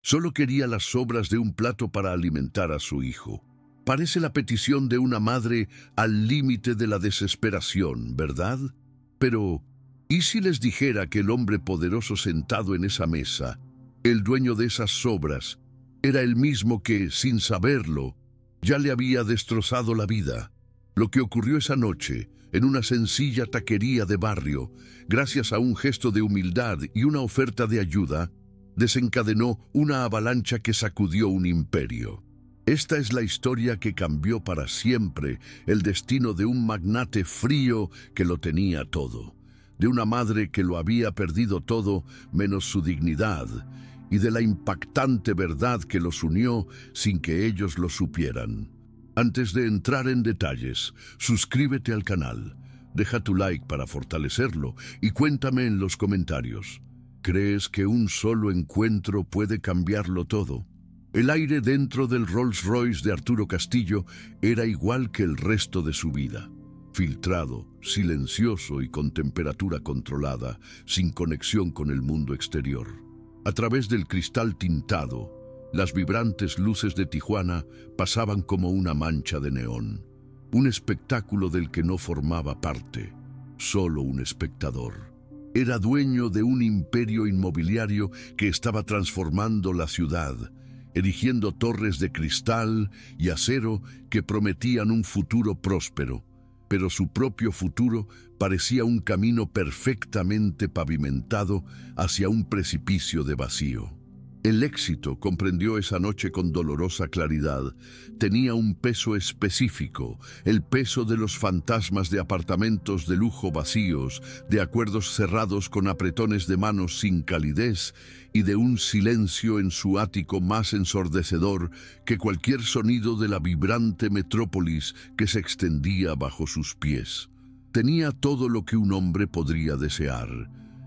Solo quería las sobras de un plato para alimentar a su hijo. Parece la petición de una madre al límite de la desesperación, ¿verdad? Pero, ¿y si les dijera que el hombre poderoso sentado en esa mesa, el dueño de esas sobras, era el mismo que, sin saberlo, ya le había destrozado la vida? Lo que ocurrió esa noche, en una sencilla taquería de barrio, gracias a un gesto de humildad y una oferta de ayuda, desencadenó una avalancha que sacudió un imperio. Esta es la historia que cambió para siempre el destino de un magnate frío que lo tenía todo, de una madre que lo había perdido todo menos su dignidad, y de la impactante verdad que los unió sin que ellos lo supieran. Antes de entrar en detalles, suscríbete al canal, deja tu like para fortalecerlo y cuéntame en los comentarios. ¿Crees que un solo encuentro puede cambiarlo todo? El aire dentro del Rolls Royce de Arturo Castillo era igual que el resto de su vida. Filtrado, silencioso y con temperatura controlada, sin conexión con el mundo exterior. A través del cristal tintado, las vibrantes luces de Tijuana pasaban como una mancha de neón. Un espectáculo del que no formaba parte, solo un espectador. Era dueño de un imperio inmobiliario que estaba transformando la ciudad, erigiendo torres de cristal y acero que prometían un futuro próspero, pero su propio futuro parecía un camino perfectamente pavimentado hacia un precipicio de vacío. El éxito, comprendió esa noche con dolorosa claridad, tenía un peso específico, el peso de los fantasmas de apartamentos de lujo vacíos, de acuerdos cerrados con apretones de manos sin calidez y de un silencio en su ático más ensordecedor que cualquier sonido de la vibrante metrópolis que se extendía bajo sus pies. Tenía todo lo que un hombre podría desear,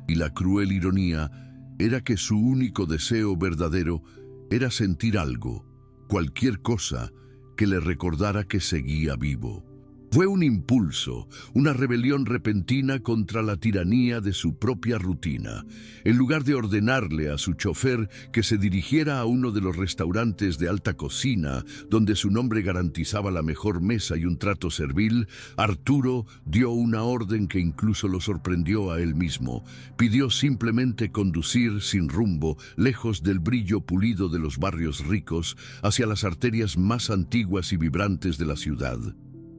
y la cruel ironía era que su único deseo verdadero era sentir algo, cualquier cosa, que le recordara que seguía vivo. Fue un impulso, una rebelión repentina contra la tiranía de su propia rutina. En lugar de ordenarle a su chofer que se dirigiera a uno de los restaurantes de alta cocina, donde su nombre garantizaba la mejor mesa y un trato servil, Arturo dio una orden que incluso lo sorprendió a él mismo. Pidió simplemente conducir sin rumbo, lejos del brillo pulido de los barrios ricos, hacia las arterias más antiguas y vibrantes de la ciudad.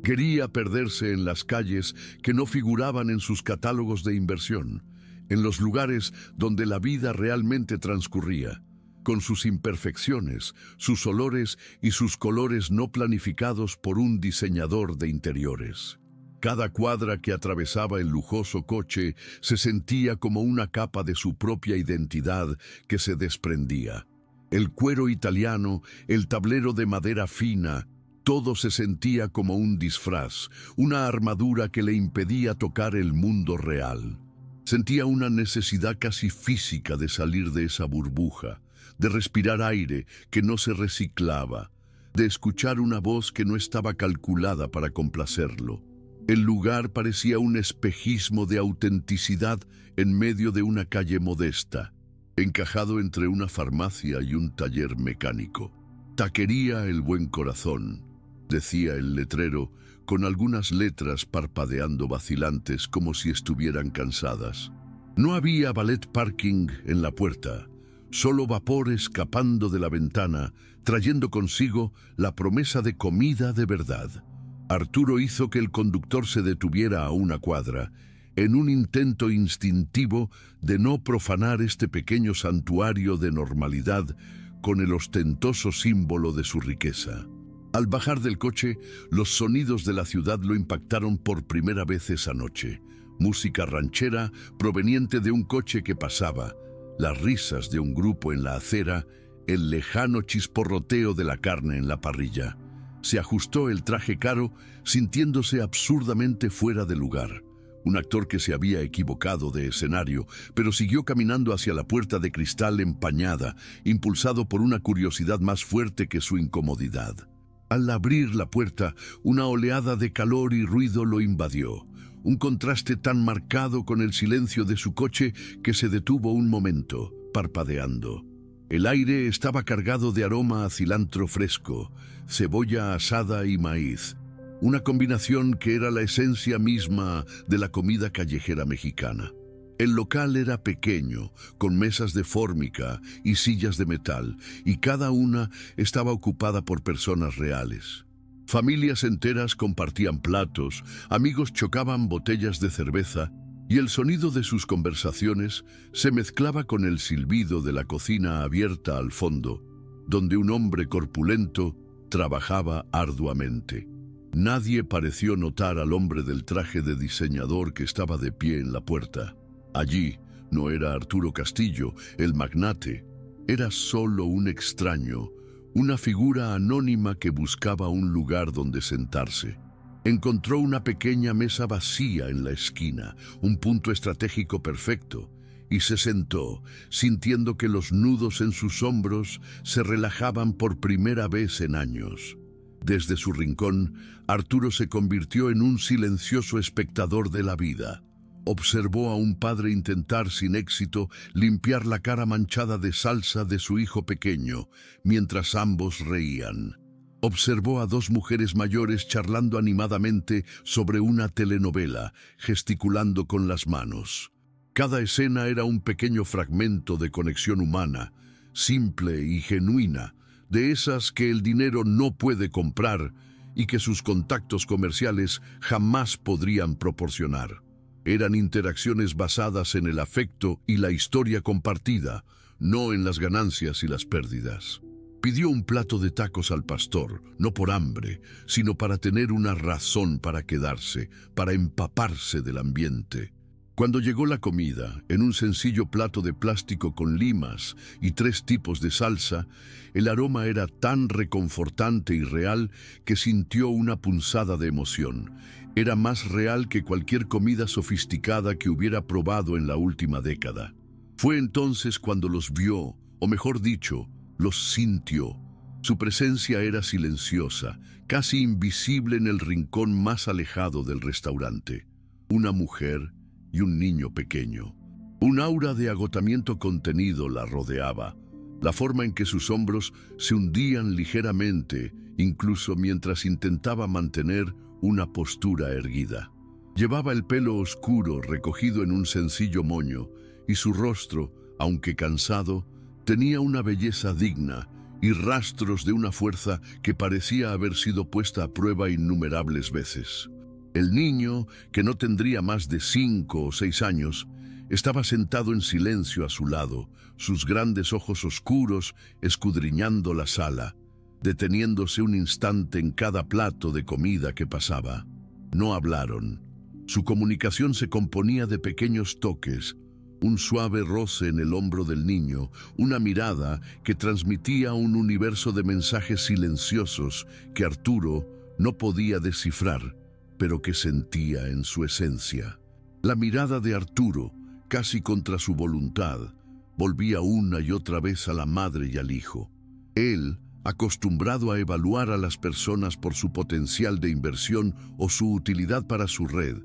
Quería perderse en las calles que no figuraban en sus catálogos de inversión, en los lugares donde la vida realmente transcurría, con sus imperfecciones, sus olores y sus colores no planificados por un diseñador de interiores. Cada cuadra que atravesaba el lujoso coche se sentía como una capa de su propia identidad que se desprendía. El cuero italiano, el tablero de madera fina, todo se sentía como un disfraz, una armadura que le impedía tocar el mundo real. Sentía una necesidad casi física de salir de esa burbuja, de respirar aire que no se reciclaba, de escuchar una voz que no estaba calculada para complacerlo. El lugar parecía un espejismo de autenticidad en medio de una calle modesta, encajado entre una farmacia y un taller mecánico. Taquería El Buen Corazón, decía el letrero, con algunas letras parpadeando vacilantes como si estuvieran cansadas. No había valet parking en la puerta, solo vapor escapando de la ventana, trayendo consigo la promesa de comida de verdad. Arturo hizo que el conductor se detuviera a una cuadra, en un intento instintivo de no profanar este pequeño santuario de normalidad con el ostentoso símbolo de su riqueza. Al bajar del coche, los sonidos de la ciudad lo impactaron por primera vez esa noche. Música ranchera proveniente de un coche que pasaba, las risas de un grupo en la acera, el lejano chisporroteo de la carne en la parrilla. Se ajustó el traje caro, sintiéndose absurdamente fuera de lugar. Un actor que se había equivocado de escenario, pero siguió caminando hacia la puerta de cristal empañada, impulsado por una curiosidad más fuerte que su incomodidad. Al abrir la puerta, una oleada de calor y ruido lo invadió, un contraste tan marcado con el silencio de su coche que se detuvo un momento, parpadeando. El aire estaba cargado de aroma a cilantro fresco, cebolla asada y maíz, una combinación que era la esencia misma de la comida callejera mexicana. El local era pequeño, con mesas de fórmica y sillas de metal, y cada una estaba ocupada por personas reales. Familias enteras compartían platos, amigos chocaban botellas de cerveza, y el sonido de sus conversaciones se mezclaba con el silbido de la cocina abierta al fondo, donde un hombre corpulento trabajaba arduamente. Nadie pareció notar al hombre del traje de diseñador que estaba de pie en la puerta. Allí no era Arturo Castillo, el magnate, era solo un extraño, una figura anónima que buscaba un lugar donde sentarse. Encontró una pequeña mesa vacía en la esquina, un punto estratégico perfecto, y se sentó, sintiendo que los nudos en sus hombros se relajaban por primera vez en años. Desde su rincón, Arturo se convirtió en un silencioso espectador de la vida. Observó a un padre intentar sin éxito limpiar la cara manchada de salsa de su hijo pequeño, mientras ambos reían. Observó a dos mujeres mayores charlando animadamente sobre una telenovela, gesticulando con las manos. Cada escena era un pequeño fragmento de conexión humana, simple y genuina, de esas que el dinero no puede comprar y que sus contactos comerciales jamás podrían proporcionar. Eran interacciones basadas en el afecto y la historia compartida, no en las ganancias y las pérdidas. Pidió un plato de tacos al pastor, no por hambre, sino para tener una razón para quedarse, para empaparse del ambiente. Cuando llegó la comida, en un sencillo plato de plástico con limas y 3 tipos de salsa, el aroma era tan reconfortante y real que sintió una punzada de emoción. Era más real que cualquier comida sofisticada que hubiera probado en la última década. Fue entonces cuando los vio, o mejor dicho, los sintió. Su presencia era silenciosa, casi invisible en el rincón más alejado del restaurante. Una mujer y un niño pequeño. Un aura de agotamiento contenido la rodeaba, la forma en que sus hombros se hundían ligeramente, incluso mientras intentaba mantener una postura erguida. Llevaba el pelo oscuro recogido en un sencillo moño, y su rostro, aunque cansado, tenía una belleza digna y rastros de una fuerza que parecía haber sido puesta a prueba innumerables veces. El niño, que no tendría más de 5 o 6 años, estaba sentado en silencio a su lado, sus grandes ojos oscuros escudriñando la sala, deteniéndose un instante en cada plato de comida que pasaba. No hablaron. Su comunicación se componía de pequeños toques, un suave roce en el hombro del niño, una mirada que transmitía un universo de mensajes silenciosos que Arturo no podía descifrar, pero que sentía en su esencia. La mirada de Arturo, casi contra su voluntad, volvía una y otra vez a la madre y al hijo. Él, acostumbrado a evaluar a las personas por su potencial de inversión o su utilidad para su red,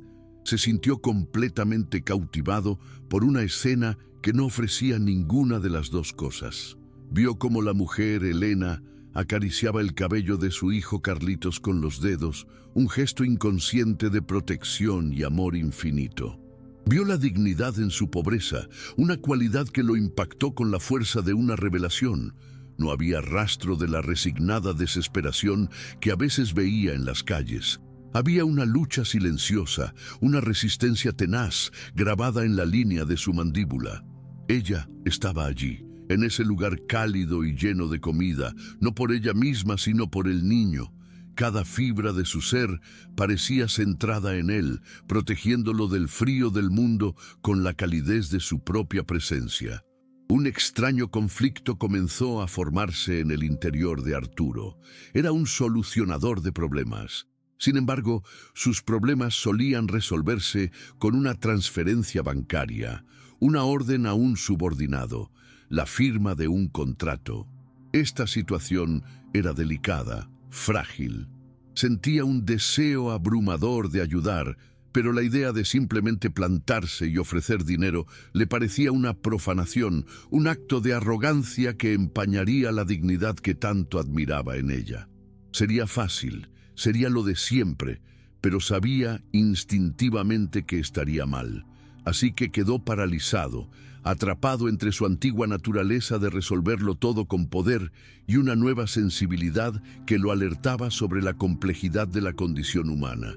se sintió completamente cautivado por una escena que no ofrecía ninguna de las dos cosas. Vio cómo la mujer, Elena, acariciaba el cabello de su hijo Carlitos con los dedos, un gesto inconsciente de protección y amor infinito. Vio la dignidad en su pobreza, una cualidad que lo impactó con la fuerza de una revelación. No había rastro de la resignada desesperación que a veces veía en las calles. Había una lucha silenciosa, una resistencia tenaz, grabada en la línea de su mandíbula. Ella estaba allí, en ese lugar cálido y lleno de comida, no por ella misma, sino por el niño. Cada fibra de su ser parecía centrada en él, protegiéndolo del frío del mundo con la calidez de su propia presencia. Un extraño conflicto comenzó a formarse en el interior de Arturo. Era un solucionador de problemas. Sin embargo, sus problemas solían resolverse con una transferencia bancaria, una orden a un subordinado, la firma de un contrato. Esta situación era delicada, frágil. Sentía un deseo abrumador de ayudar, pero la idea de simplemente plantarse y ofrecer dinero le parecía una profanación, un acto de arrogancia que empañaría la dignidad que tanto admiraba en ella. Sería fácil, sería lo de siempre, pero sabía instintivamente que estaría mal. Así que quedó paralizado, atrapado entre su antigua naturaleza de resolverlo todo con poder y una nueva sensibilidad que lo alertaba sobre la complejidad de la condición humana.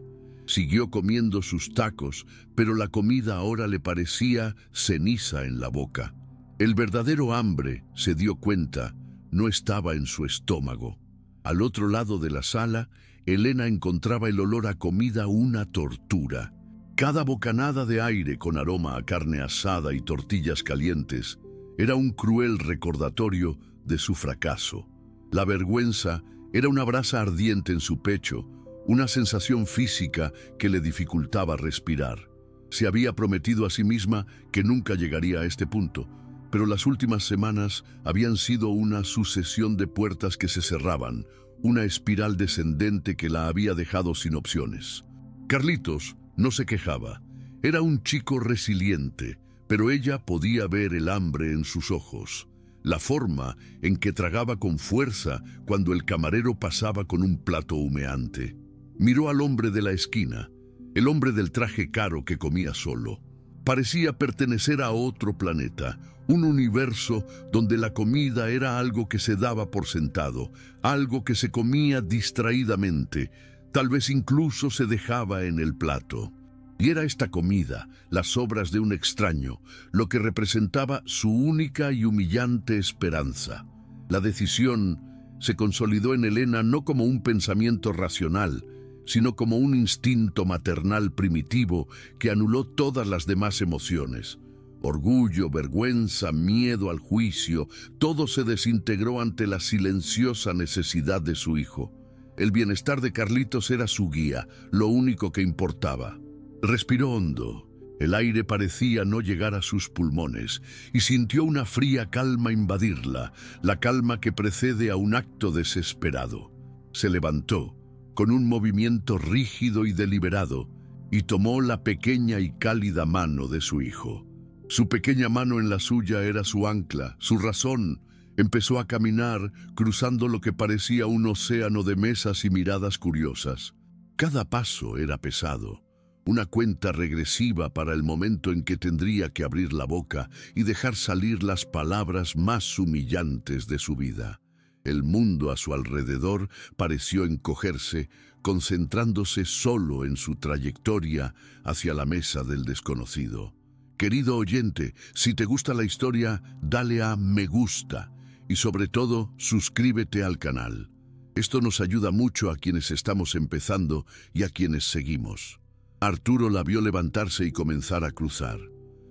Siguió comiendo sus tacos, pero la comida ahora le parecía ceniza en la boca. El verdadero hambre, se dio cuenta, no estaba en su estómago. Al otro lado de la sala, Elena encontraba el olor a comida una tortura. Cada bocanada de aire con aroma a carne asada y tortillas calientes era un cruel recordatorio de su fracaso. La vergüenza era una brasa ardiente en su pecho, una sensación física que le dificultaba respirar. Se había prometido a sí misma que nunca llegaría a este punto, pero las últimas semanas habían sido una sucesión de puertas que se cerraban, una espiral descendente que la había dejado sin opciones. Carlitos no se quejaba. Era un chico resiliente, pero ella podía ver el hambre en sus ojos, la forma en que tragaba con fuerza cuando el camarero pasaba con un plato humeante. Miró al hombre de la esquina, el hombre del traje caro que comía solo. Parecía pertenecer a otro planeta, un universo donde la comida era algo que se daba por sentado, algo que se comía distraídamente, tal vez incluso se dejaba en el plato. Y era esta comida, las sobras de un extraño, lo que representaba su única y humillante esperanza. La decisión se consolidó en Elena no como un pensamiento racional, sino como un instinto maternal primitivo que anuló todas las demás emociones. Orgullo, vergüenza, miedo al juicio, todo se desintegró ante la silenciosa necesidad de su hijo. El bienestar de Carlitos era su guía, lo único que importaba. Respiró hondo. El aire parecía no llegar a sus pulmones y sintió una fría calma invadirla, la calma que precede a un acto desesperado. Se levantó, con un movimiento rígido y deliberado, y tomó la pequeña y cálida mano de su hijo. Su pequeña mano en la suya era su ancla, su razón. Empezó a caminar, cruzando lo que parecía un océano de mesas y miradas curiosas. Cada paso era pesado, una cuenta regresiva para el momento en que tendría que abrir la boca y dejar salir las palabras más humillantes de su vida. El mundo a su alrededor pareció encogerse, concentrándose solo en su trayectoria hacia la mesa del desconocido. Querido oyente, si te gusta la historia, dale a me gusta y sobre todo suscríbete al canal. Esto nos ayuda mucho a quienes estamos empezando y a quienes seguimos. Arturo la vio levantarse y comenzar a cruzar.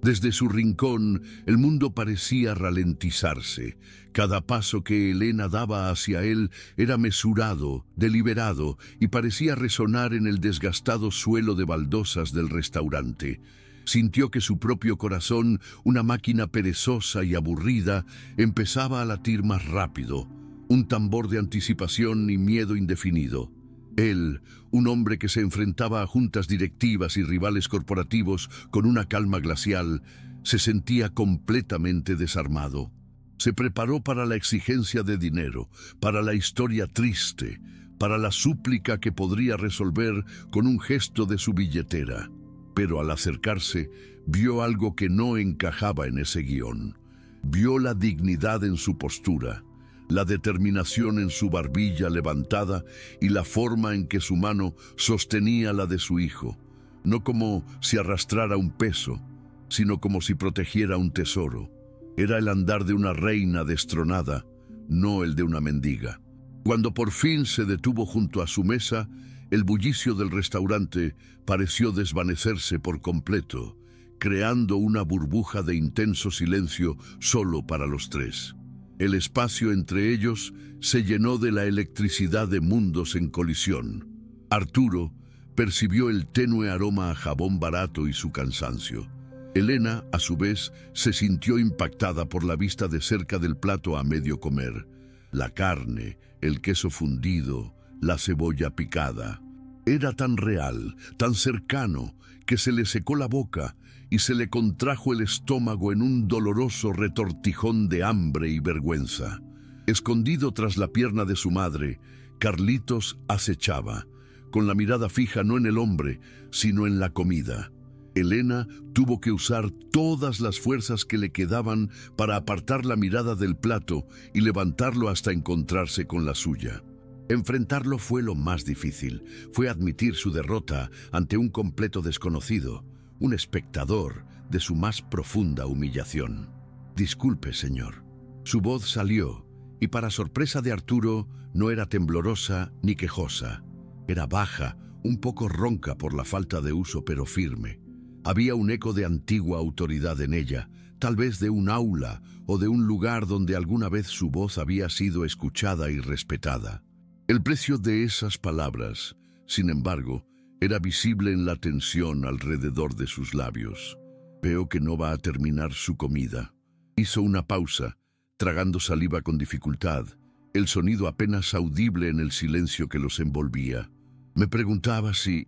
Desde su rincón, el mundo parecía ralentizarse. Cada paso que Elena daba hacia él era mesurado, deliberado, y parecía resonar en el desgastado suelo de baldosas del restaurante. Sintió que su propio corazón, una máquina perezosa y aburrida, empezaba a latir más rápido, un tambor de anticipación y miedo indefinido. Él, un hombre que se enfrentaba a juntas directivas y rivales corporativos con una calma glacial, se sentía completamente desarmado. Se preparó para la exigencia de dinero, para la historia triste, para la súplica que podría resolver con un gesto de su billetera. Pero al acercarse, vio algo que no encajaba en ese guión. Vio la dignidad en su postura, la determinación en su barbilla levantada y la forma en que su mano sostenía la de su hijo, no como si arrastrara un peso, sino como si protegiera un tesoro. Era el andar de una reina destronada, no el de una mendiga. Cuando por fin se detuvo junto a su mesa, el bullicio del restaurante pareció desvanecerse por completo, creando una burbuja de intenso silencio solo para los tres. El espacio entre ellos se llenó de la electricidad de mundos en colisión. Arturo percibió el tenue aroma a jabón barato y su cansancio. Elena, a su vez, se sintió impactada por la vista de cerca del plato a medio comer. La carne, el queso fundido, la cebolla picada. Era tan real, tan cercano, que se le secó la boca y se le contrajo el estómago en un doloroso retortijón de hambre y vergüenza. Escondido tras la pierna de su madre, Carlitos acechaba, con la mirada fija no en el hombre, sino en la comida. Elena tuvo que usar todas las fuerzas que le quedaban para apartar la mirada del plato y levantarlo hasta encontrarse con la suya. Enfrentarlo fue lo más difícil. Fue admitir su derrota ante un completo desconocido, un espectador de su más profunda humillación. «Disculpe, señor». Su voz salió, y para sorpresa de Arturo, no era temblorosa ni quejosa. Era baja, un poco ronca por la falta de uso, pero firme. Había un eco de antigua autoridad en ella, tal vez de un aula o de un lugar donde alguna vez su voz había sido escuchada y respetada. El precio de esas palabras, sin embargo, era visible en la tensión alrededor de sus labios. «Veo que no va a terminar su comida». Hizo una pausa, tragando saliva con dificultad, el sonido apenas audible en el silencio que los envolvía. Me preguntaba si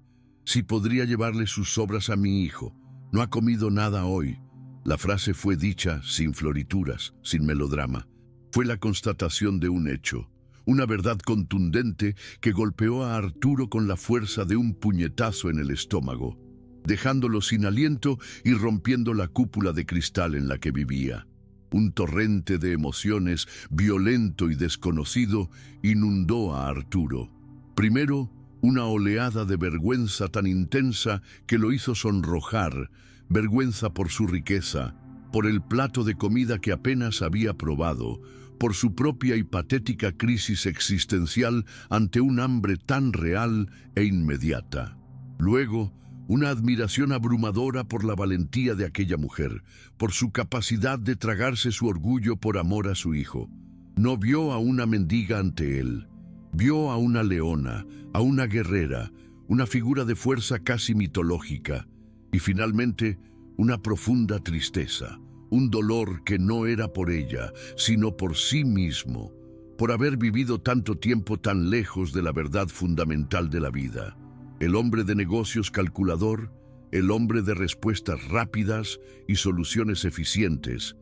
podría llevarle sus sobras a mi hijo. No ha comido nada hoy. La frase fue dicha sin florituras, sin melodrama. Fue la constatación de un hecho, una verdad contundente que golpeó a Arturo con la fuerza de un puñetazo en el estómago, dejándolo sin aliento y rompiendo la cúpula de cristal en la que vivía. Un torrente de emociones, violento y desconocido, inundó a Arturo. Primero, una oleada de vergüenza tan intensa que lo hizo sonrojar, vergüenza por su riqueza, por el plato de comida que apenas había probado, por su propia y patética crisis existencial ante un hambre tan real e inmediata. Luego, una admiración abrumadora por la valentía de aquella mujer, por su capacidad de tragarse su orgullo por amor a su hijo. No vio a una mendiga ante él, vio a una leona, a una guerrera, una figura de fuerza casi mitológica, y finalmente una profunda tristeza, un dolor que no era por ella, sino por sí mismo, por haber vivido tanto tiempo tan lejos de la verdad fundamental de la vida. El hombre de negocios calculador, el hombre de respuestas rápidas y soluciones eficientes,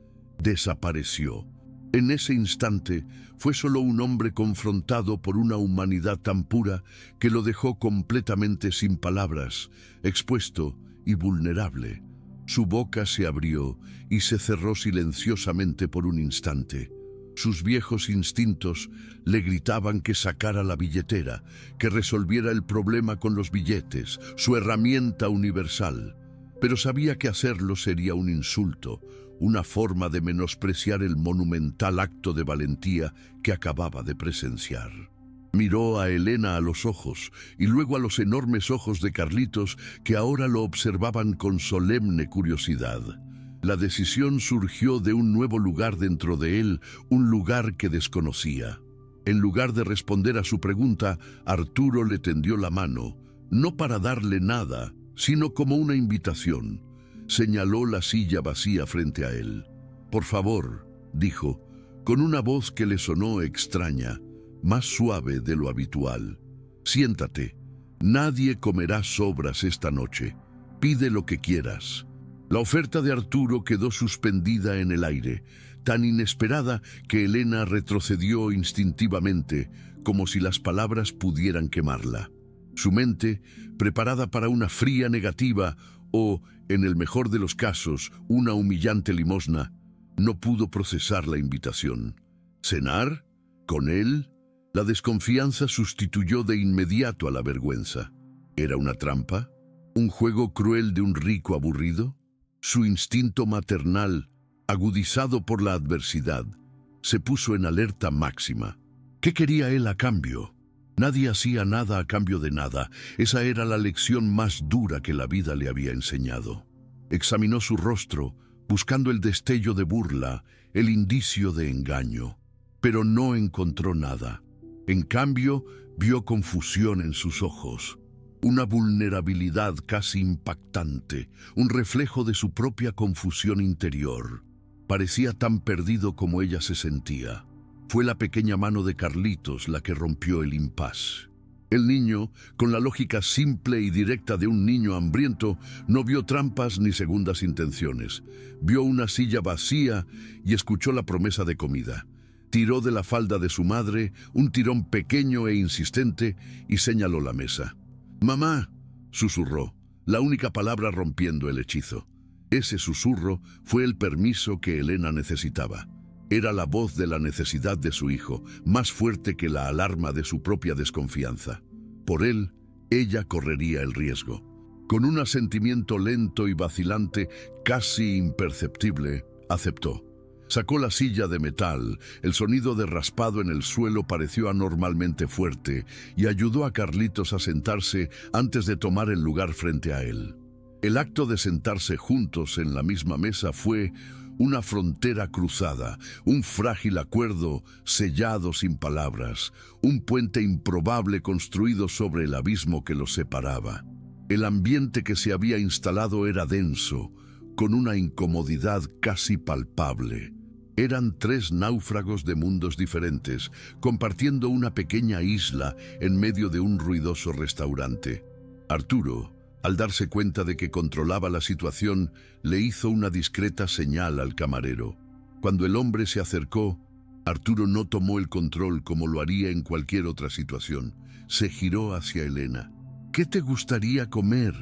desapareció. En ese instante fue solo un hombre confrontado por una humanidad tan pura que lo dejó completamente sin palabras, expuesto y vulnerable. Su boca se abrió y se cerró silenciosamente por un instante. Sus viejos instintos le gritaban que sacara la billetera, que resolviera el problema con los billetes, su herramienta universal. Pero sabía que hacerlo sería un insulto, una forma de menospreciar el monumental acto de valentía que acababa de presenciar. Miró a Elena a los ojos y luego a los enormes ojos de Carlitos que ahora lo observaban con solemne curiosidad. La decisión surgió de un nuevo lugar dentro de él, un lugar que desconocía. En lugar de responder a su pregunta, Arturo le tendió la mano, no para darle nada, sino como una invitación. Señaló la silla vacía frente a él. «Por favor», dijo, con una voz que le sonó extraña, más suave de lo habitual. «Siéntate. Nadie comerá sobras esta noche. Pide lo que quieras». La oferta de Arturo quedó suspendida en el aire, tan inesperada que Elena retrocedió instintivamente, como si las palabras pudieran quemarla. Su mente, preparada para una fría negativa o, en el mejor de los casos, una humillante limosna, no pudo procesar la invitación. ¿Cenar? ¿Con él? La desconfianza sustituyó de inmediato a la vergüenza. ¿Era una trampa? ¿Un juego cruel de un rico aburrido? Su instinto maternal, agudizado por la adversidad, se puso en alerta máxima. ¿Qué quería él a cambio? Nadie hacía nada a cambio de nada. Esa era la lección más dura que la vida le había enseñado. Examinó su rostro, buscando el destello de burla, el indicio de engaño, pero no encontró nada. En cambio, vio confusión en sus ojos. Una vulnerabilidad casi impactante, un reflejo de su propia confusión interior. Parecía tan perdido como ella se sentía. Fue la pequeña mano de Carlitos la que rompió el impas. El niño, con la lógica simple y directa de un niño hambriento, no vio trampas ni segundas intenciones. Vio una silla vacía y escuchó la promesa de comida. Tiró de la falda de su madre un tirón pequeño e insistente y señaló la mesa. «Mamá», susurró, la única palabra rompiendo el hechizo. Ese susurro fue el permiso que Elena necesitaba. Era la voz de la necesidad de su hijo, más fuerte que la alarma de su propia desconfianza. Por él, ella correría el riesgo. Con un asentimiento lento y vacilante, casi imperceptible, aceptó. Sacó la silla de metal, el sonido de raspado en el suelo pareció anormalmente fuerte y ayudó a Carlitos a sentarse antes de tomar el lugar frente a él. El acto de sentarse juntos en la misma mesa fue una frontera cruzada, un frágil acuerdo sellado sin palabras, un puente improbable construido sobre el abismo que los separaba. El ambiente que se había instalado era denso, con una incomodidad casi palpable. Eran tres náufragos de mundos diferentes, compartiendo una pequeña isla en medio de un ruidoso restaurante. Arturo, al darse cuenta de que controlaba la situación, le hizo una discreta señal al camarero. Cuando el hombre se acercó, Arturo no tomó el control como lo haría en cualquier otra situación. Se giró hacia Elena. «¿Qué te gustaría comer?»,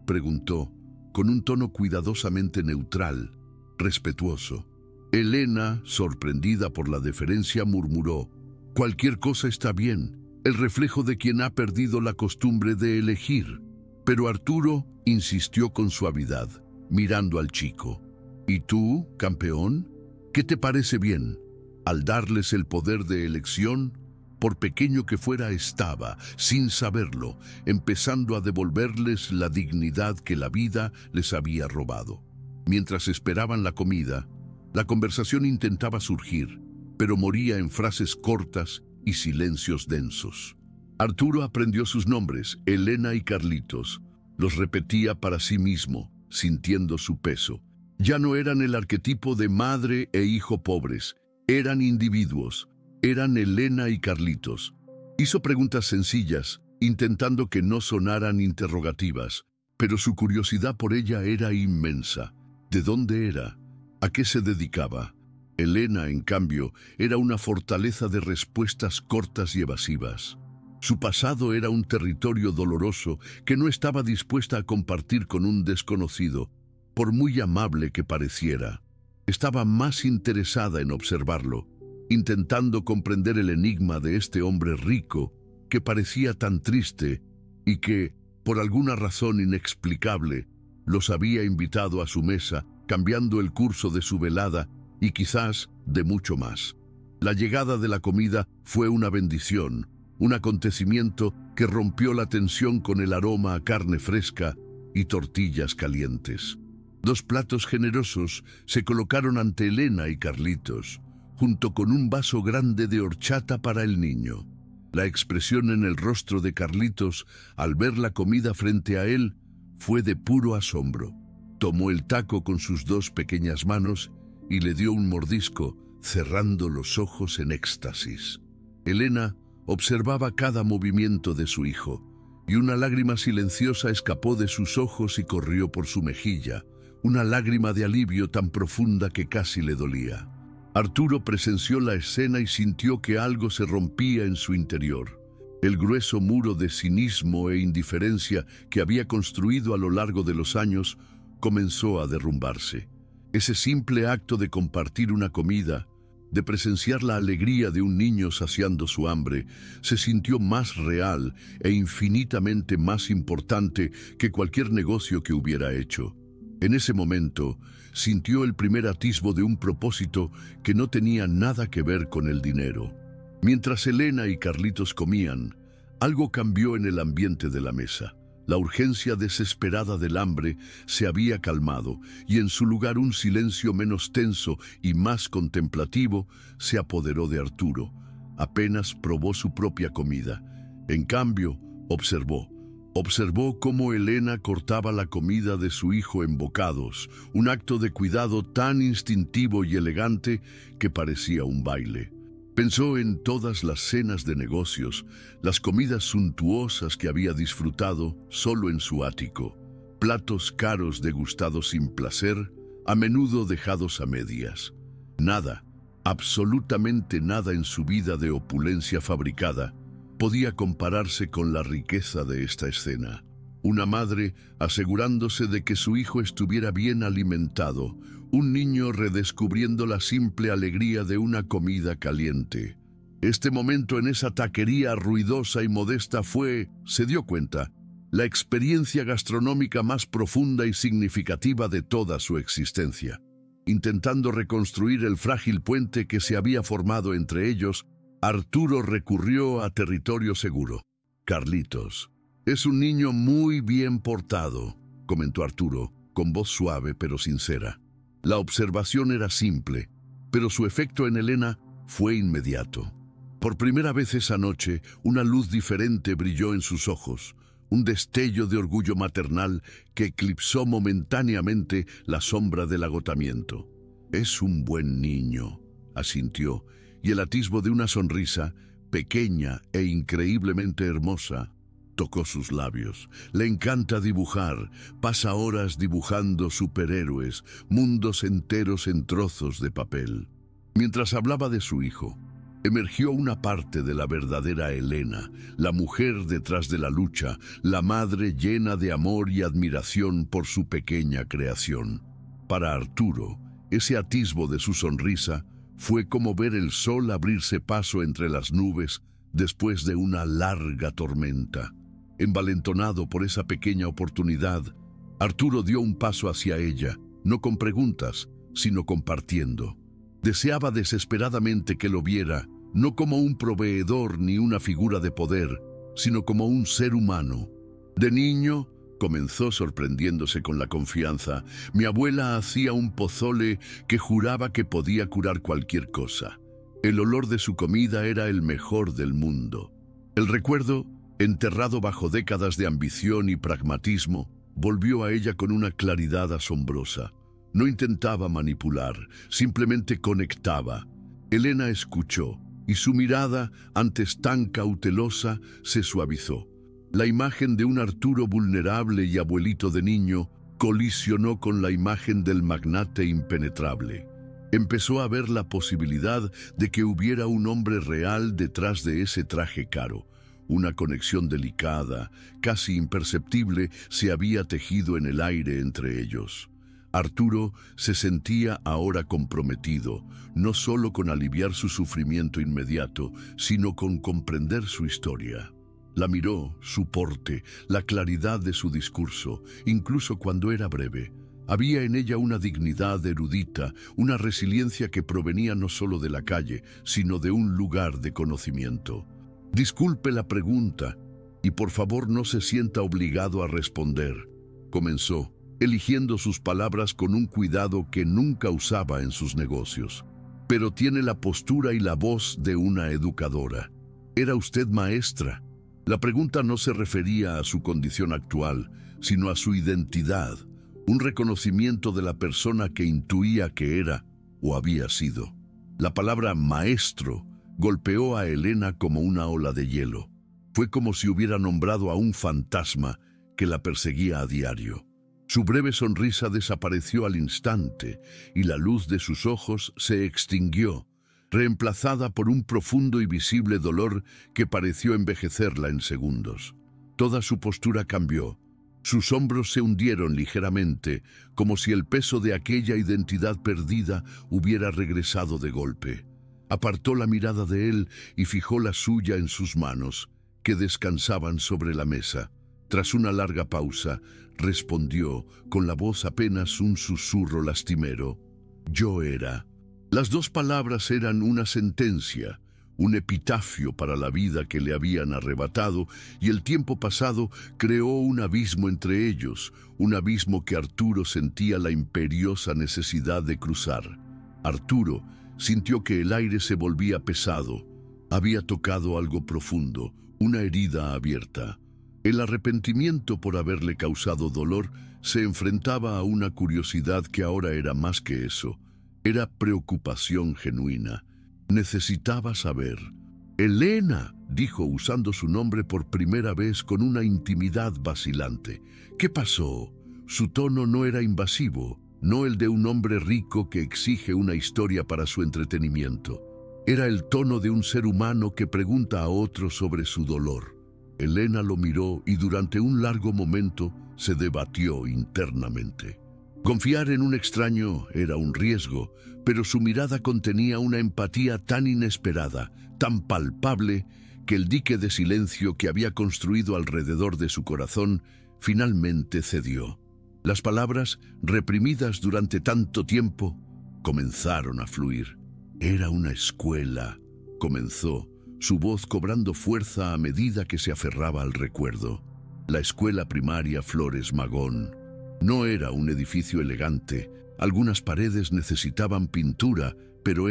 preguntó, con un tono cuidadosamente neutral, respetuoso. Elena, sorprendida por la deferencia, murmuró: «Cualquier cosa está bien, el reflejo de quien ha perdido la costumbre de elegir». Pero Arturo insistió con suavidad, mirando al chico. «¿Y tú, campeón? ¿Qué te parece bien?». Al darles el poder de elección, por pequeño que fuera, estaba, sin saberlo, empezando a devolverles la dignidad que la vida les había robado. Mientras esperaban la comida, la conversación intentaba surgir, pero moría en frases cortas y silencios densos. Arturo aprendió sus nombres, Elena y Carlitos. Los repetía para sí mismo, sintiendo su peso. Ya no eran el arquetipo de madre e hijo pobres, eran individuos, eran Elena y Carlitos. Hizo preguntas sencillas, intentando que no sonaran interrogativas, pero su curiosidad por ella era inmensa. ¿De dónde era? ¿A qué se dedicaba? Elena, en cambio, era una fortaleza de respuestas cortas y evasivas. Su pasado era un territorio doloroso que no estaba dispuesta a compartir con un desconocido, por muy amable que pareciera. Estaba más interesada en observarlo, intentando comprender el enigma de este hombre rico que parecía tan triste y que, por alguna razón inexplicable, los había invitado a su mesa, cambiando el curso de su velada y quizás de mucho más. La llegada de la comida fue una bendición, un acontecimiento que rompió la tensión con el aroma a carne fresca y tortillas calientes. Dos platos generosos se colocaron ante Elena y Carlitos, junto con un vaso grande de horchata para el niño. La expresión en el rostro de Carlitos, al ver la comida frente a él, fue de puro asombro. Tomó el taco con sus dos pequeñas manos y le dio un mordisco, cerrando los ojos en éxtasis. Elena observaba cada movimiento de su hijo, y una lágrima silenciosa escapó de sus ojos y corrió por su mejilla, una lágrima de alivio tan profunda que casi le dolía. Arturo presenció la escena y sintió que algo se rompía en su interior. El grueso muro de cinismo e indiferencia que había construido a lo largo de los años comenzó a derrumbarse. Ese simple acto de compartir una comida, de presenciar la alegría de un niño saciando su hambre, se sintió más real e infinitamente más importante que cualquier negocio que hubiera hecho. En ese momento, sintió el primer atisbo de un propósito que no tenía nada que ver con el dinero. Mientras Elena y Carlitos comían, algo cambió en el ambiente de la mesa. La urgencia desesperada del hambre se había calmado y en su lugar un silencio menos tenso y más contemplativo se apoderó de Arturo. Apenas probó su propia comida. En cambio, observó cómo Elena cortaba la comida de su hijo en bocados, un acto de cuidado tan instintivo y elegante que parecía un baile. Pensó en todas las cenas de negocios, las comidas suntuosas que había disfrutado solo en su ático, platos caros degustados sin placer, a menudo dejados a medias. Nada, absolutamente nada en su vida de opulencia fabricada, podía compararse con la riqueza de esta escena. Una madre asegurándose de que su hijo estuviera bien alimentado, un niño redescubriendo la simple alegría de una comida caliente. Este momento en esa taquería ruidosa y modesta fue, se dio cuenta, la experiencia gastronómica más profunda y significativa de toda su existencia. Intentando reconstruir el frágil puente que se había formado entre ellos, Arturo recurrió a territorio seguro. Carlitos. «Es un niño muy bien portado», comentó Arturo, con voz suave pero sincera. La observación era simple, pero su efecto en Elena fue inmediato. Por primera vez esa noche, una luz diferente brilló en sus ojos, un destello de orgullo maternal que eclipsó momentáneamente la sombra del agotamiento. «Es un buen niño», asintió, y el atisbo de una sonrisa, pequeña e increíblemente hermosa, tocó sus labios. «Le encanta dibujar, pasa horas dibujando superhéroes, mundos enteros en trozos de papel». Mientras hablaba de su hijo, emergió una parte de la verdadera Elena, la mujer detrás de la lucha, la madre llena de amor y admiración por su pequeña creación. Para Arturo, ese atisbo de su sonrisa fue como ver el sol abrirse paso entre las nubes después de una larga tormenta. Envalentonado por esa pequeña oportunidad, Arturo dio un paso hacia ella, no con preguntas, sino compartiendo. Deseaba desesperadamente que lo viera, no como un proveedor ni una figura de poder, sino como un ser humano. «De niño», comenzó sorprendiéndose con la confianza, «mi abuela hacía un pozole que juraba que podía curar cualquier cosa. El olor de su comida era el mejor del mundo». El recuerdo, enterrado bajo décadas de ambición y pragmatismo, volvió a ella con una claridad asombrosa. No intentaba manipular, simplemente conectaba. Elena escuchó, y su mirada, antes tan cautelosa, se suavizó. La imagen de un Arturo vulnerable y abuelito de niño colisionó con la imagen del magnate impenetrable. Empezó a ver la posibilidad de que hubiera un hombre real detrás de ese traje caro. Una conexión delicada, casi imperceptible, se había tejido en el aire entre ellos. Arturo se sentía ahora comprometido, no solo con aliviar su sufrimiento inmediato, sino con comprender su historia. La miró, su porte, la claridad de su discurso, incluso cuando era breve. Había en ella una dignidad erudita, una resiliencia que provenía no solo de la calle, sino de un lugar de conocimiento. «Disculpe la pregunta, y por favor no se sienta obligado a responder», comenzó, eligiendo sus palabras con un cuidado que nunca usaba en sus negocios. «Pero tiene la postura y la voz de una educadora. ¿Era usted maestra?». La pregunta no se refería a su condición actual, sino a su identidad, un reconocimiento de la persona que intuía que era o había sido. La palabra maestro golpeó a Elena como una ola de hielo. Fue como si hubiera nombrado a un fantasma que la perseguía a diario. Su breve sonrisa desapareció al instante y la luz de sus ojos se extinguió, reemplazada por un profundo y visible dolor que pareció envejecerla en segundos. Toda su postura cambió. Sus hombros se hundieron ligeramente, como si el peso de aquella identidad perdida hubiera regresado de golpe. Apartó la mirada de él y fijó la suya en sus manos, que descansaban sobre la mesa. Tras una larga pausa, respondió, con la voz apenas un susurro lastimero: «Yo era». Las dos palabras eran una sentencia, un epitafio para la vida que le habían arrebatado, y el tiempo pasado creó un abismo entre ellos, un abismo que Arturo sentía la imperiosa necesidad de cruzar. Arturo sintió que el aire se volvía pesado. Había tocado algo profundo, una herida abierta. El arrepentimiento por haberle causado dolor se enfrentaba a una curiosidad que ahora era más que eso. Era preocupación genuina. Necesitaba saber. «Elena», dijo usando su nombre por primera vez con una intimidad vacilante. «¿Qué pasó?» Su tono no era invasivo, no el de un hombre rico que exige una historia para su entretenimiento. Era el tono de un ser humano que pregunta a otro sobre su dolor. Elena lo miró y durante un largo momento se debatió internamente. Confiar en un extraño era un riesgo, pero su mirada contenía una empatía tan inesperada, tan palpable, que el dique de silencio que había construido alrededor de su corazón finalmente cedió. Las palabras, reprimidas durante tanto tiempo, comenzaron a fluir. «Era una escuela», comenzó, su voz cobrando fuerza a medida que se aferraba al recuerdo. La escuela primaria Flores Magón. No era un edificio elegante, algunas paredes necesitaban pintura, pero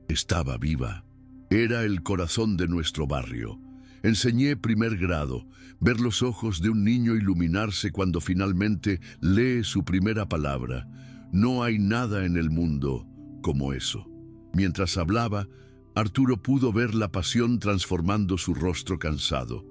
estaba viva. Era el corazón de nuestro barrio. Enseñé primer grado, ver los ojos de un niño iluminarse cuando finalmente lee su primera palabra. No hay nada en el mundo como eso. Mientras hablaba, Arturo pudo ver la pasión transformando su rostro cansado.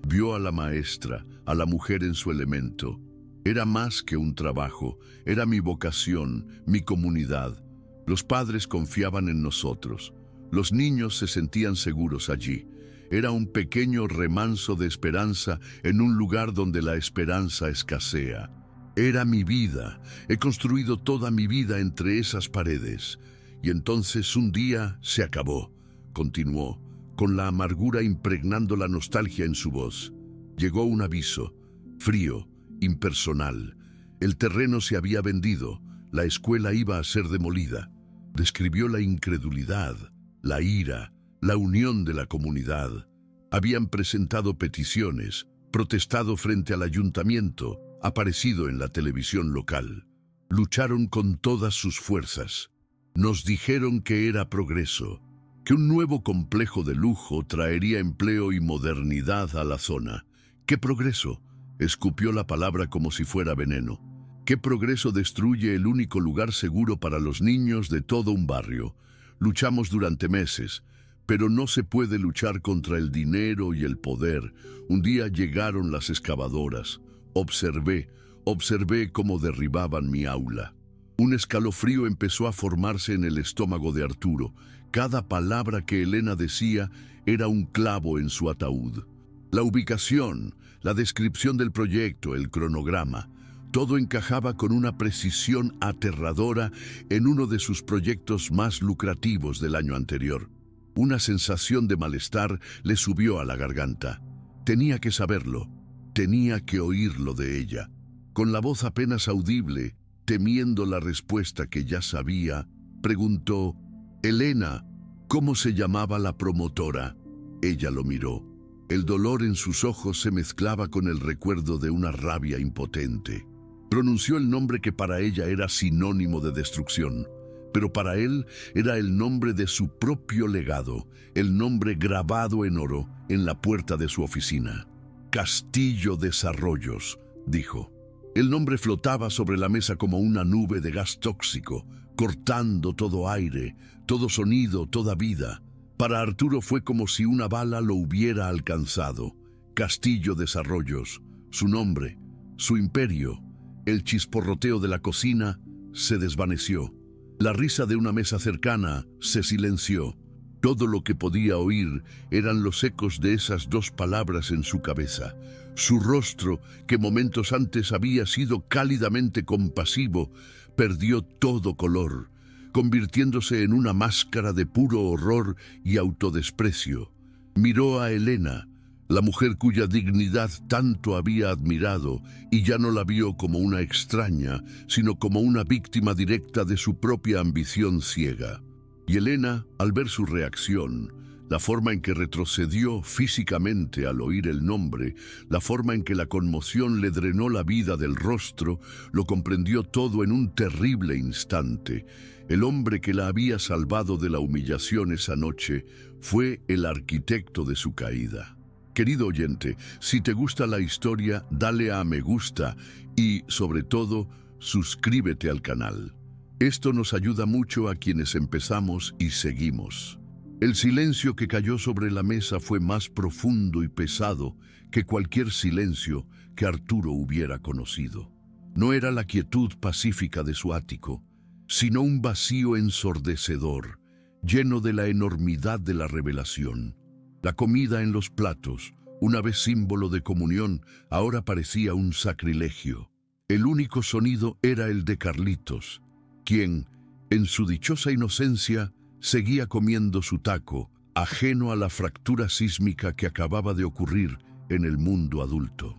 Vio a la maestra, a la mujer en su elemento. Era más que un trabajo, era mi vocación, mi comunidad. Los padres confiaban en nosotros. Los niños se sentían seguros allí. Era un pequeño remanso de esperanza en un lugar donde la esperanza escasea. Era mi vida. He construido toda mi vida entre esas paredes. Y entonces un día se acabó, continuó, con la amargura impregnando la nostalgia en su voz. Llegó un aviso, frío, impersonal. El terreno se había vendido, la escuela iba a ser demolida. Describió la incredulidad, la ira, la unión de la comunidad. Habían presentado peticiones, protestado frente al ayuntamiento, aparecido en la televisión local. Lucharon con todas sus fuerzas. Nos dijeron que era progreso, que un nuevo complejo de lujo traería empleo y modernidad a la zona. ¿Qué progreso? Escupió la palabra como si fuera veneno. ¿Qué progreso destruye el único lugar seguro para los niños de todo un barrio? Luchamos durante meses, pero no se puede luchar contra el dinero y el poder. Un día llegaron las excavadoras. Observé cómo derribaban mi aula. Un escalofrío empezó a formarse en el estómago de Arturo. Cada palabra que Elena decía era un clavo en su ataúd. La ubicación, la descripción del proyecto, el cronograma, todo encajaba con una precisión aterradora en uno de sus proyectos más lucrativos del año anterior. Una sensación de malestar le subió a la garganta. Tenía que saberlo, tenía que oírlo de ella. Con la voz apenas audible, temiendo la respuesta que ya sabía, preguntó: «Elena, ¿cómo se llamaba la promotora?» Ella lo miró. El dolor en sus ojos se mezclaba con el recuerdo de una rabia impotente. Pronunció el nombre que para ella era sinónimo de destrucción, pero para él era el nombre de su propio legado, el nombre grabado en oro en la puerta de su oficina. «Castillo Desarrollos», dijo. El nombre flotaba sobre la mesa como una nube de gas tóxico, cortando todo aire, todo sonido, toda vida. Para Arturo fue como si una bala lo hubiera alcanzado. Castillo Desarrollos, su nombre, su imperio. El chisporroteo de la cocina se desvaneció. La risa de una mesa cercana se silenció. Todo lo que podía oír eran los ecos de esas dos palabras en su cabeza. Su rostro, que momentos antes había sido cálidamente compasivo, perdió todo color, convirtiéndose en una máscara de puro horror y autodesprecio. Miró a Elena, la mujer cuya dignidad tanto había admirado, y ya no la vio como una extraña, sino como una víctima directa de su propia ambición ciega. Y Elena, al ver su reacción, la forma en que retrocedió físicamente al oír el nombre, la forma en que la conmoción le drenó la vida del rostro, lo comprendió todo en un terrible instante. El hombre que la había salvado de la humillación esa noche fue el arquitecto de su caída. Querido oyente, si te gusta la historia, dale a me gusta y, sobre todo, suscríbete al canal. Esto nos ayuda mucho a quienes empezamos y seguimos. El silencio que cayó sobre la mesa fue más profundo y pesado que cualquier silencio que Arturo hubiera conocido. No era la quietud pacífica de su ático, sino un vacío ensordecedor, lleno de la enormidad de la revelación. La comida en los platos, una vez símbolo de comunión, ahora parecía un sacrilegio. El único sonido era el de Carlitos, quien, en su dichosa inocencia, seguía comiendo su taco, ajeno a la fractura sísmica que acababa de ocurrir en el mundo adulto.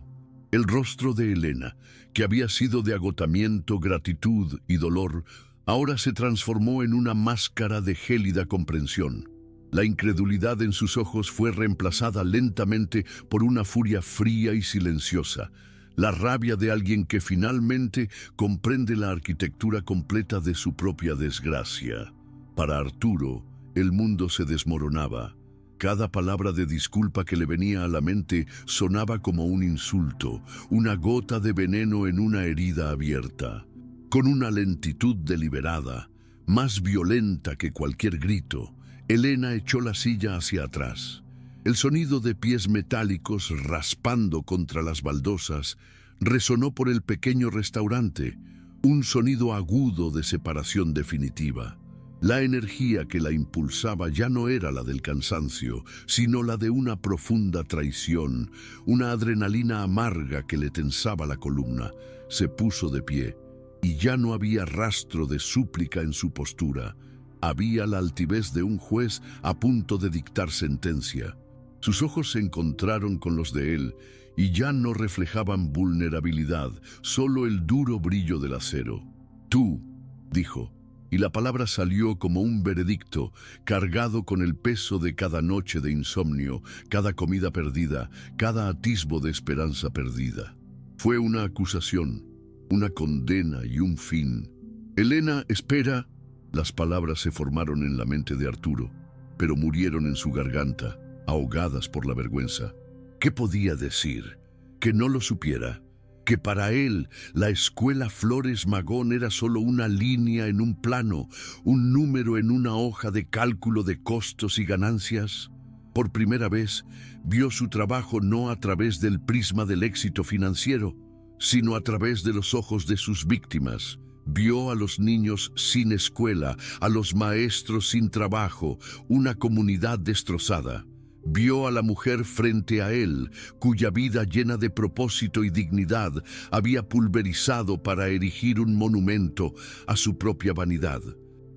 El rostro de Elena, que había sido de agotamiento, gratitud y dolor, ahora se transformó en una máscara de gélida comprensión. La incredulidad en sus ojos fue reemplazada lentamente por una furia fría y silenciosa, la rabia de alguien que finalmente comprende la arquitectura completa de su propia desgracia. Para Arturo, el mundo se desmoronaba. Cada palabra de disculpa que le venía a la mente sonaba como un insulto, una gota de veneno en una herida abierta. Con una lentitud deliberada, más violenta que cualquier grito, Elena echó la silla hacia atrás. El sonido de pies metálicos raspando contra las baldosas resonó por el pequeño restaurante, un sonido agudo de separación definitiva. La energía que la impulsaba ya no era la del cansancio, sino la de una profunda traición, una adrenalina amarga que le tensaba la columna. Se puso de pie, y ya no había rastro de súplica en su postura. Había la altivez de un juez a punto de dictar sentencia. Sus ojos se encontraron con los de él, y ya no reflejaban vulnerabilidad, solo el duro brillo del acero. «Tú», dijo, y la palabra salió como un veredicto, cargado con el peso de cada noche de insomnio, cada comida perdida, cada atisbo de esperanza perdida. Fue una acusación, una condena y un fin. «Elena, espera». Las palabras se formaron en la mente de Arturo, pero murieron en su garganta, ahogadas por la vergüenza. ¿Qué podía decir? ¿Que no lo supiera? ¿Que para él la escuela Flores Magón era solo una línea en un plano, un número en una hoja de cálculo de costos y ganancias? Por primera vez vio su trabajo no a través del prisma del éxito financiero, sino a través de los ojos de sus víctimas. Vio a los niños sin escuela, a los maestros sin trabajo, una comunidad destrozada. Vio a la mujer frente a él, cuya vida llena de propósito y dignidad había pulverizado para erigir un monumento a su propia vanidad.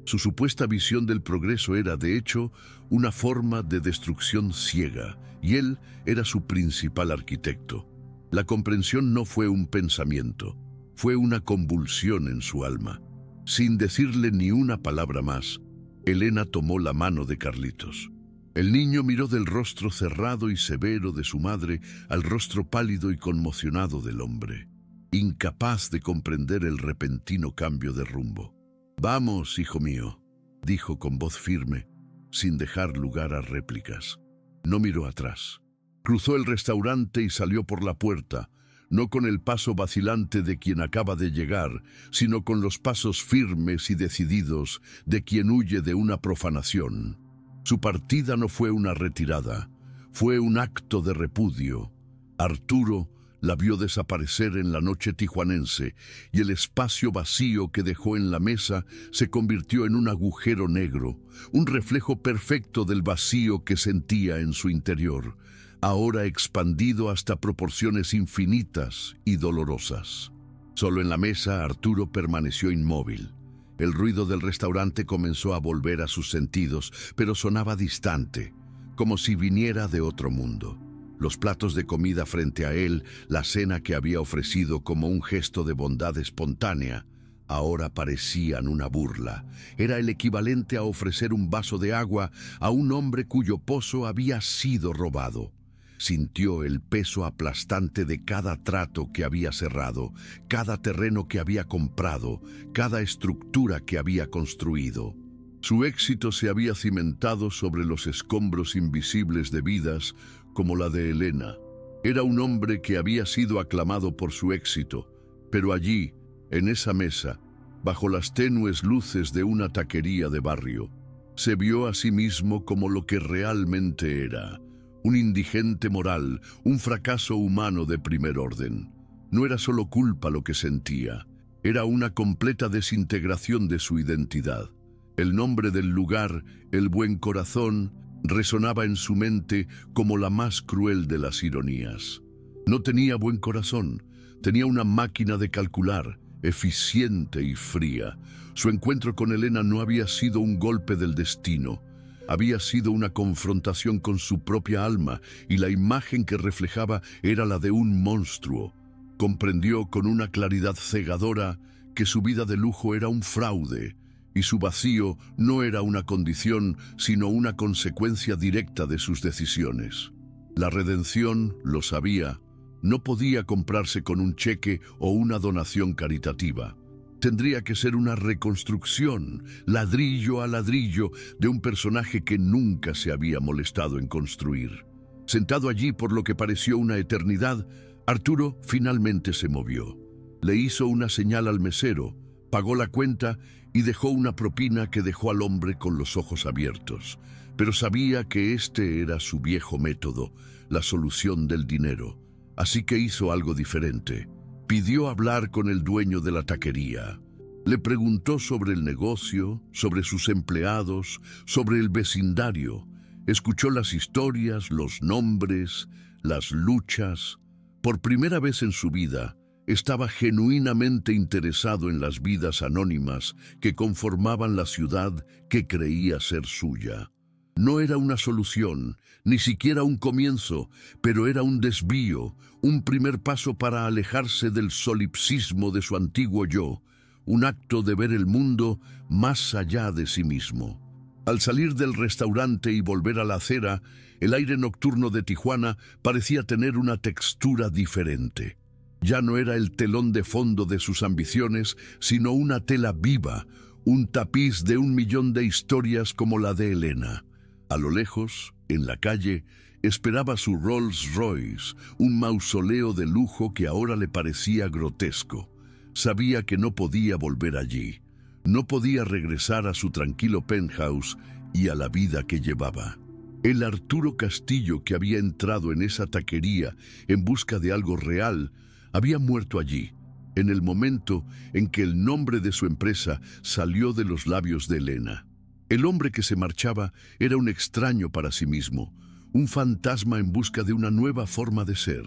Su supuesta visión del progreso era, de hecho, una forma de destrucción ciega, y él era su principal arquitecto. La comprensión no fue un pensamiento, fue una convulsión en su alma. Sin decirle ni una palabra más, Elena tomó la mano de Carlitos. El niño miró del rostro cerrado y severo de su madre al rostro pálido y conmocionado del hombre, incapaz de comprender el repentino cambio de rumbo. «Vamos, hijo mío», dijo con voz firme, sin dejar lugar a réplicas. No miró atrás. Cruzó el restaurante y salió por la puerta, no con el paso vacilante de quien acaba de llegar, sino con los pasos firmes y decididos de quien huye de una profanación. Su partida no fue una retirada, fue un acto de repudio. Arturo la vio desaparecer en la noche tijuanense, y el espacio vacío que dejó en la mesa se convirtió en un agujero negro, un reflejo perfecto del vacío que sentía en su interior, ahora expandido hasta proporciones infinitas y dolorosas. Solo en la mesa Arturo permaneció inmóvil. El ruido del restaurante comenzó a volver a sus sentidos, pero sonaba distante, como si viniera de otro mundo. Los platos de comida frente a él, la cena que había ofrecido como un gesto de bondad espontánea, ahora parecían una burla. Era el equivalente a ofrecer un vaso de agua a un hombre cuyo pozo había sido robado. Sintió el peso aplastante de cada trato que había cerrado, cada terreno que había comprado, cada estructura que había construido. Su éxito se había cimentado sobre los escombros invisibles de vidas como la de Elena. Era un hombre que había sido aclamado por su éxito, pero allí, en esa mesa, bajo las tenues luces de una taquería de barrio, Se vio a sí mismo como lo que realmente era, un indigente moral, un fracaso humano de primer orden. No era solo culpa lo que sentía, era una completa desintegración de su identidad. El nombre del lugar, el Buen Corazón, resonaba en su mente como la más cruel de las ironías. No tenía buen corazón, tenía una máquina de calcular, eficiente y fría. Su encuentro con Elena no había sido un golpe del destino, había sido una confrontación con su propia alma, y la imagen que reflejaba era la de un monstruo. Comprendió con una claridad cegadora que su vida de lujo era un fraude, y su vacío no era una condición, sino una consecuencia directa de sus decisiones. La redención, lo sabía, no podía comprarse con un cheque o una donación caritativa. Tendría que ser una reconstrucción, ladrillo a ladrillo, de un personaje que nunca se había molestado en construir. Sentado allí por lo que pareció una eternidad, Arturo finalmente se movió. Le hizo una señal al mesero, pagó la cuenta y dejó una propina que dejó al hombre con los ojos abiertos. Pero sabía que este era su viejo método, la solución del dinero. Así que hizo algo diferente. Pidió hablar con el dueño de la taquería. Le preguntó sobre el negocio, sobre sus empleados, sobre el vecindario. Escuchó las historias, los nombres, las luchas. Por primera vez en su vida, estaba genuinamente interesado en las vidas anónimas que conformaban la ciudad que creía ser suya. No era una solución, ni siquiera un comienzo, pero era un desvío, un primer paso para alejarse del solipsismo de su antiguo yo, un acto de ver el mundo más allá de sí mismo. Al salir del restaurante y volver a la acera, el aire nocturno de Tijuana parecía tener una textura diferente. Ya no era el telón de fondo de sus ambiciones, sino una tela viva, un tapiz de 1.000.000 de historias como la de Elena. A lo lejos, en la calle, esperaba su Rolls Royce, un mausoleo de lujo que ahora le parecía grotesco. Sabía que no podía volver allí. No podía regresar a su tranquilo penthouse y a la vida que llevaba. El Arturo Castillo que había entrado en esa taquería en busca de algo real, había muerto allí, en el momento en que el nombre de su empresa salió de los labios de Elena. El hombre que se marchaba era un extraño para sí mismo, un fantasma en busca de una nueva forma de ser.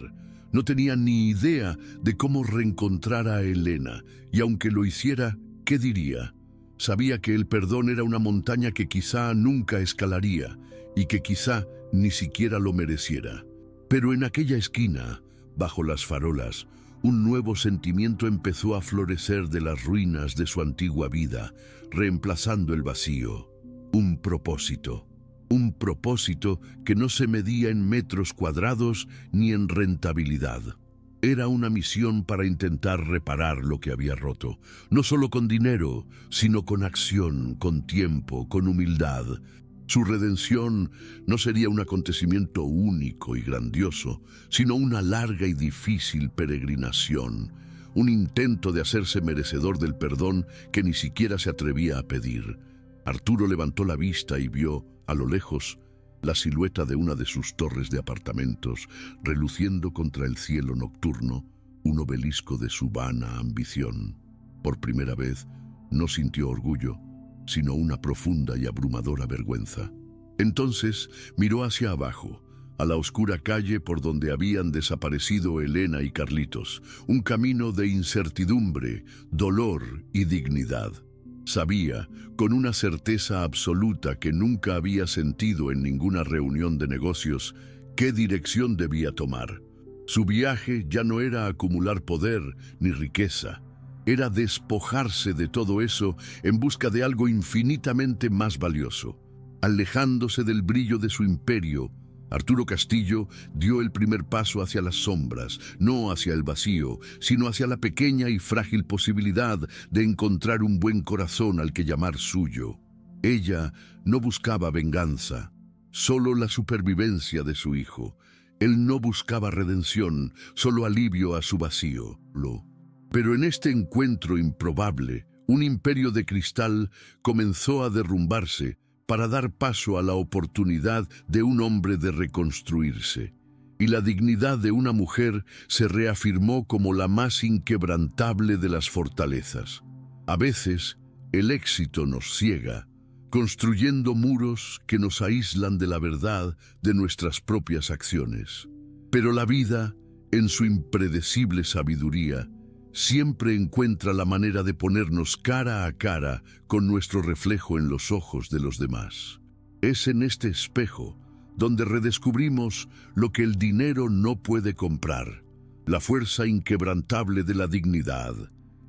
No tenía ni idea de cómo reencontrar a Elena, y aunque lo hiciera, ¿qué diría? Sabía que el perdón era una montaña que quizá nunca escalaría, y que quizá ni siquiera lo mereciera. Pero en aquella esquina, bajo las farolas, un nuevo sentimiento empezó a florecer de las ruinas de su antigua vida, reemplazando el vacío. Un propósito que no se medía en metros cuadrados ni en rentabilidad. Era una misión para intentar reparar lo que había roto, no solo con dinero, sino con acción, con tiempo, con humildad. Su redención no sería un acontecimiento único y grandioso, sino una larga y difícil peregrinación, un intento de hacerse merecedor del perdón que ni siquiera se atrevía a pedir. Arturo levantó la vista y vio, a lo lejos, la silueta de una de sus torres de apartamentos, reluciendo contra el cielo nocturno, un obelisco de su vana ambición. Por primera vez, no sintió orgullo, sino una profunda y abrumadora vergüenza. Entonces miró hacia abajo, a la oscura calle por donde habían desaparecido Elena y Carlitos, un camino de incertidumbre, dolor y dignidad. Sabía, con una certeza absoluta que nunca había sentido en ninguna reunión de negocios, qué dirección debía tomar. Su viaje ya no era acumular poder ni riqueza, era despojarse de todo eso en busca de algo infinitamente más valioso. Alejándose del brillo de su imperio, Arturo Castillo dio el primer paso hacia las sombras, no hacia el vacío, sino hacia la pequeña y frágil posibilidad de encontrar un buen corazón al que llamar suyo. Ella no buscaba venganza, solo la supervivencia de su hijo. Él no buscaba redención, solo alivio a su vacío. Pero en este encuentro improbable, un imperio de cristal comenzó a derrumbarse, para dar paso a la oportunidad de un hombre de reconstruirse, y la dignidad de una mujer se reafirmó como la más inquebrantable de las fortalezas. A veces, el éxito nos ciega, construyendo muros que nos aíslan de la verdad de nuestras propias acciones. Pero la vida, en su impredecible sabiduría, siempre encuentra la manera de ponernos cara a cara con nuestro reflejo en los ojos de los demás. Es en este espejo donde redescubrimos lo que el dinero no puede comprar: la fuerza inquebrantable de la dignidad,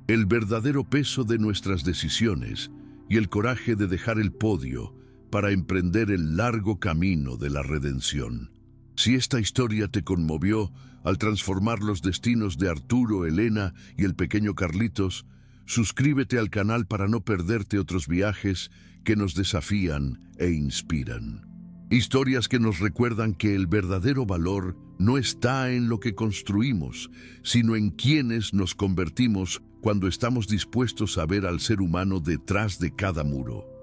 el verdadero peso de nuestras decisiones y el coraje de dejar el podio para emprender el largo camino de la redención. Si esta historia te conmovió al transformar los destinos de Arturo, Elena y el pequeño Carlitos, suscríbete al canal para no perderte otros viajes que nos desafían e inspiran. Historias que nos recuerdan que el verdadero valor no está en lo que construimos, sino en quienes nos convertimos cuando estamos dispuestos a ver al ser humano detrás de cada muro.